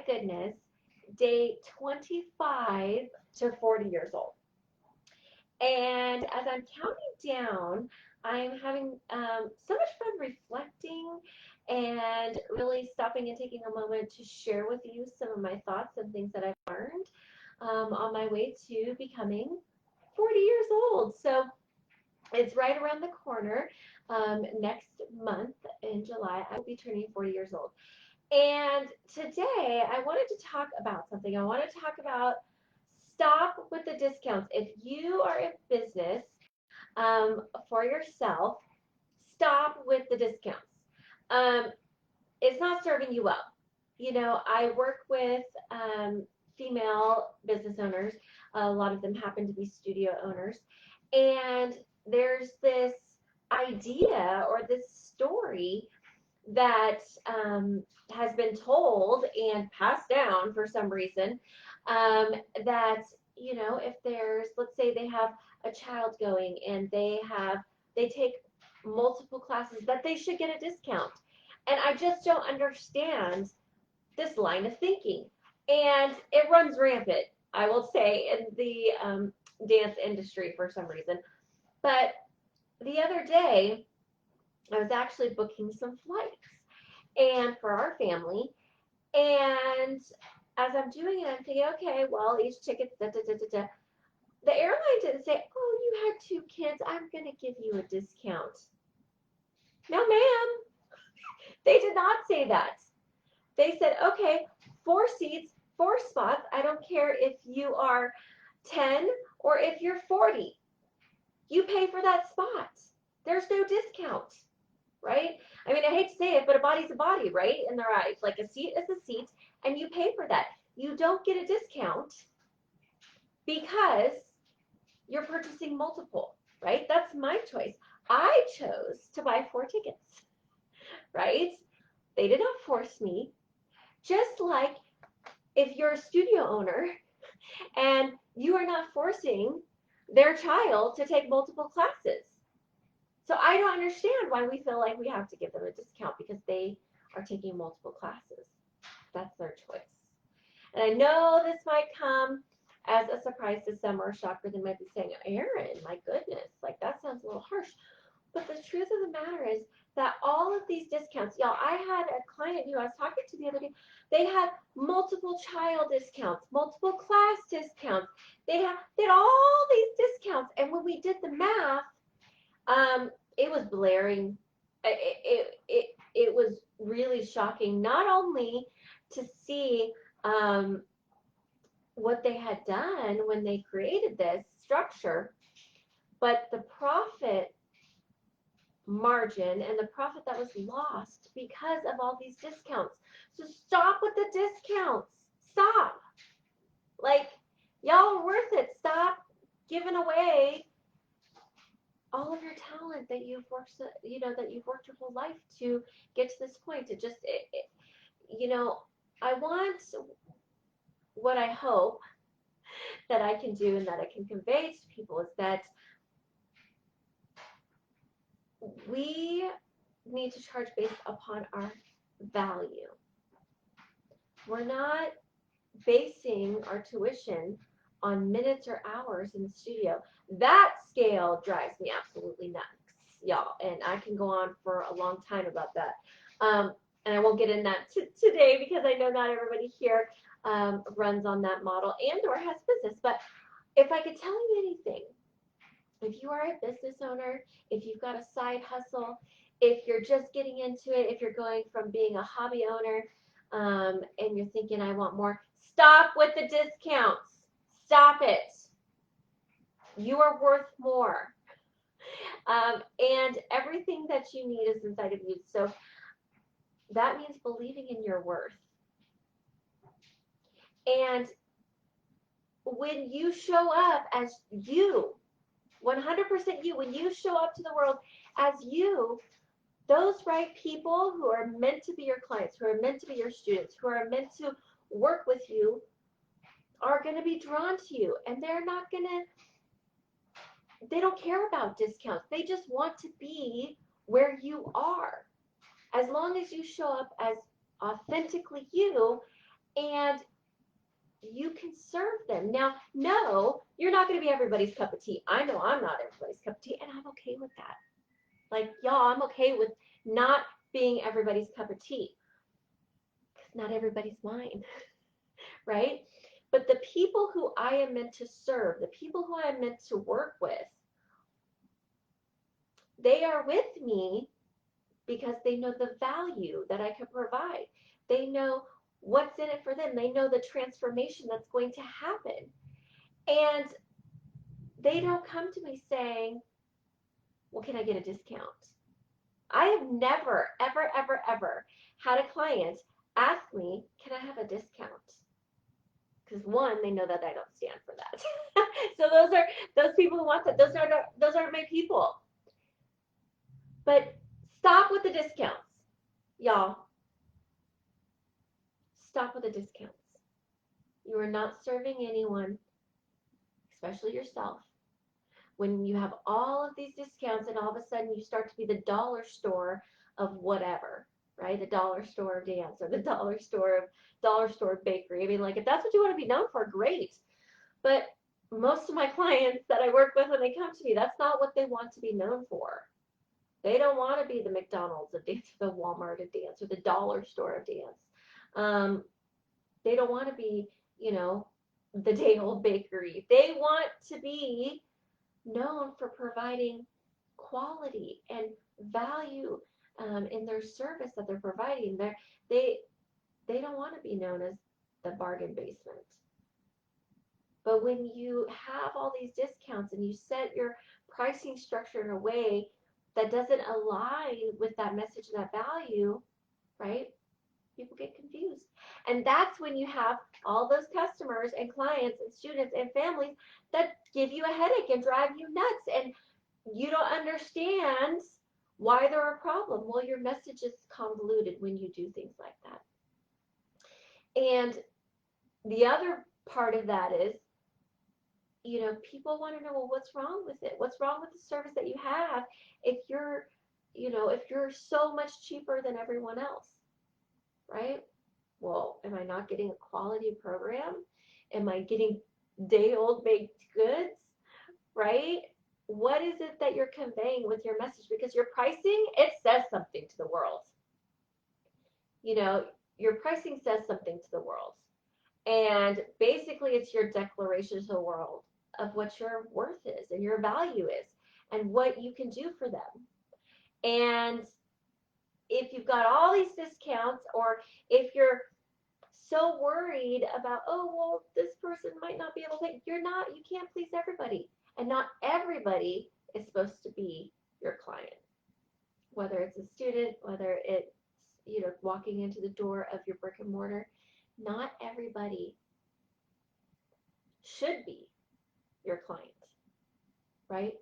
goodness, day 25 to 40 years old. And as I'm counting down, I'm having so much fun reflecting and really stopping and taking a moment to share with you some of my thoughts and things that I've learned on my way to becoming 40 years old. So it's right around the corner. Next month in July, I will be turning 40 years old. And today I wanted to talk about something. I want to talk about stop with the discounts. If you are in business for yourself, stop with the discounts. Um, it's not serving you well. You know, I work with female business owners. A lot of them happen to be studio owners. And there's this idea or this story that has been told and passed down for some reason that, you know, if there's, let's say they have a child going and they take multiple classes, that they should get a discount. And I just don't understand this line of thinking. And it runs rampant, I will say, in the dance industry for some reason. But the other day, I was actually booking some flights and for our family. And as I'm doing it, I'm thinking, okay, well, each ticket's da da da da da. The airline didn't say, oh, you had two kids, I'm going to give you a discount. No, ma'am. They did not say that. They said, okay, 4 seats, 4 spots. I don't care if you are 10 or if you're 40. You pay for that spot. There's no discount, right? I mean, I hate to say it, but a body's a body, right? In their eyes. Like a seat is a seat, and you pay for that. You don't get a discount because you're purchasing multiple, right? That's my choice. I chose to buy 4 tickets, right? They did not force me. Just like if you're a studio owner and you are not forcing their child to take multiple classes. So I don't understand why we feel like we have to give them a discount because they are taking multiple classes. That's their choice. And I know this might come as a surprise to some or a shocker. They might be saying, Erin, my goodness, like that sounds a little harsh. But the truth of the matter is that all of these discounts, y'all, I had a client who I was talking to the other day. They had multiple child discounts, multiple class discounts. They had all these discounts. And when we did the math, it was blaring. It was really shocking, not only to see what they had done when they created this structure, but the profit margin and the profit that was lost because of all these discounts. So stop with the discounts. Stop. Like, y'all are worth it. Stop giving away all of your talent that you've worked, you know, that you've worked your whole life to get to this point. To just, you know, I want what I hope that I can do and that I can convey to people is that we need to charge based upon our value. We're not basing our tuition on minutes or hours in the studio. That scale drives me absolutely nuts, y'all. And I can go on for a long time about that. And I won't get in that today because I know not everybody here runs on that model and or has business. But if I could tell you anything, if you are a business owner, if you've got a side hustle, if you're just getting into it, if you're going from being a hobby owner and you're thinking, I want more, stop with the discounts. Stop it. You are worth more. And everything that you need is inside of you. So that means believing in your worth. And when you show up as you, 100% you, when you show up to the world as you, those right people who are meant to be your clients, who are meant to be your students, who are meant to work with you, are going to be drawn to you. And they're not going to, they don't care about discounts. They just want to be where you are. As long as you show up as authentically you and you can serve them. Now, no, you're not going to be everybody's cup of tea. I know I'm not everybody's cup of tea, and I'm okay with that. Like, y'all, I'm okay with not being everybody's cup of tea because not everybody's mine, right? But the people who I am meant to serve, the people who I am meant to work with, they are with me because they know the value that I can provide. They know what's in it for them. They know the transformation that's going to happen. And they don't come to me saying, well, can I get a discount? I have never, ever, ever, ever had a client ask me, can I have a discount? Because one, they know that I don't stand for that. So those people who want that. Those aren't my people. But stop with the discounts, y'all. Stop with the discounts. You are not serving anyone, especially yourself, when you have all of these discounts and all of a sudden you start to be the dollar store of whatever, right? The dollar store of dance or the dollar store bakery. I mean, like, if that's what you want to be known for, great. But most of my clients that I work with, when they come to me, that's not what they want to be known for. They don't want to be the McDonald's of dance, or the Walmart of dance, or the dollar store of dance. They don't want to be, the day old bakery. They want to be known for providing quality and value in their service that they're providing. They they don't want to be known as the bargain basement. But when you have all these discounts and you set your pricing structure in a way that doesn't align with that message and that value, right? People get confused. And that's when you have all those customers and clients and students and families that give you a headache and drive you nuts. And you don't understand why they're a problem. Well, your message is convoluted when you do things like that. And the other part of that is, people want to know, well, what's wrong with it? What's wrong with the service that you have if you're so much cheaper than everyone else, right? Well, am I not getting a quality program? Am I getting day-old baked goods, right? What is it that you're conveying with your message? Because your pricing, it says something to the world. Your pricing says something to the world. And basically, it's your declaration to the world of what your worth is and your value is and what you can do for them. And if you've got all these discounts, or if you're so worried about, oh, well, this person might not be able to pay, you can't please everybody. And not everybody is supposed to be your client. Whether it's a student, whether it's, walking into the door of your brick and mortar, not everybody should be your client, right?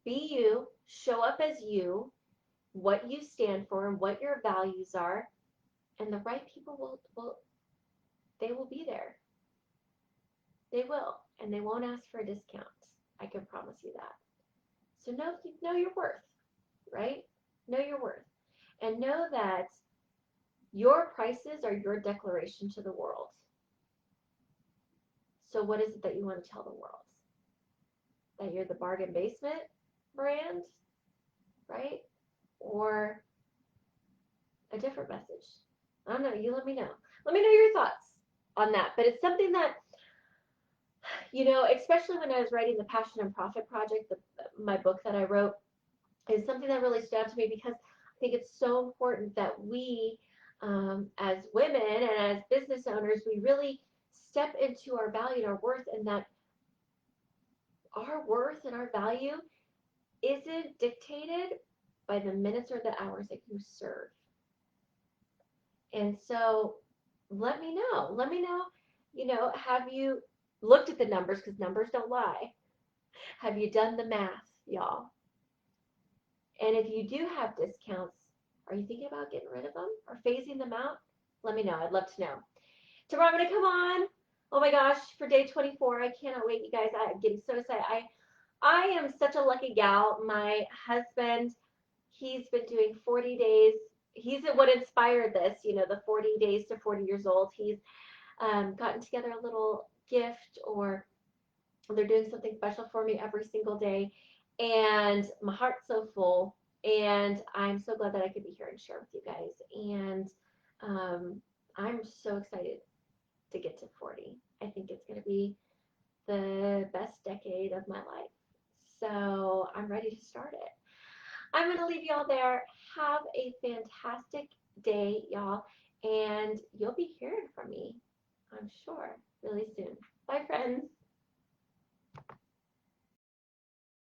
Be you, show up as you, what you stand for and what your values are, and the right people will be there. They will, and they won't ask for a discount. I can promise you that. So know your worth, right? Know your worth. And know that your prices are your declaration to the world. So what is it that you want to tell the world? That you're the bargain basement brand, right? Or a different message? I don't know. You let me know. Let me know your thoughts on that. But it's something that, especially when I was writing the Passion and Profit Project, my book that I wrote, is something that really stood out to me, because I think it's so important that we, as women and as business owners, we really step into our value and our worth, and that our worth and our value isn't dictated by the minutes or the hours that you serve. And so let me know. Let me know, have you looked at the numbers? Because numbers don't lie. Have you done the math, y'all? And if you do have discounts, are you thinking about getting rid of them or phasing them out? Let me know. I'd love to know. Tomorrow I'm going to come on. Oh my gosh, for day 24. I cannot wait, you guys. I'm getting so excited. I am such a lucky gal. My husband, he's been doing 40 days. He's what inspired this, the 40 days to 40 years old. He's gotten together a little gift, or they're doing something special for me every single day. And my heart's so full. And I'm so glad that I could be here and share with you guys. And um, I'm so excited to get to 40. I think it's going to be the best decade of my life. So I'm ready to start it. I'm going to leave y'all there. Have a fantastic day, y'all. And you'll be hearing from me, I'm sure, really soon. Bye, friends.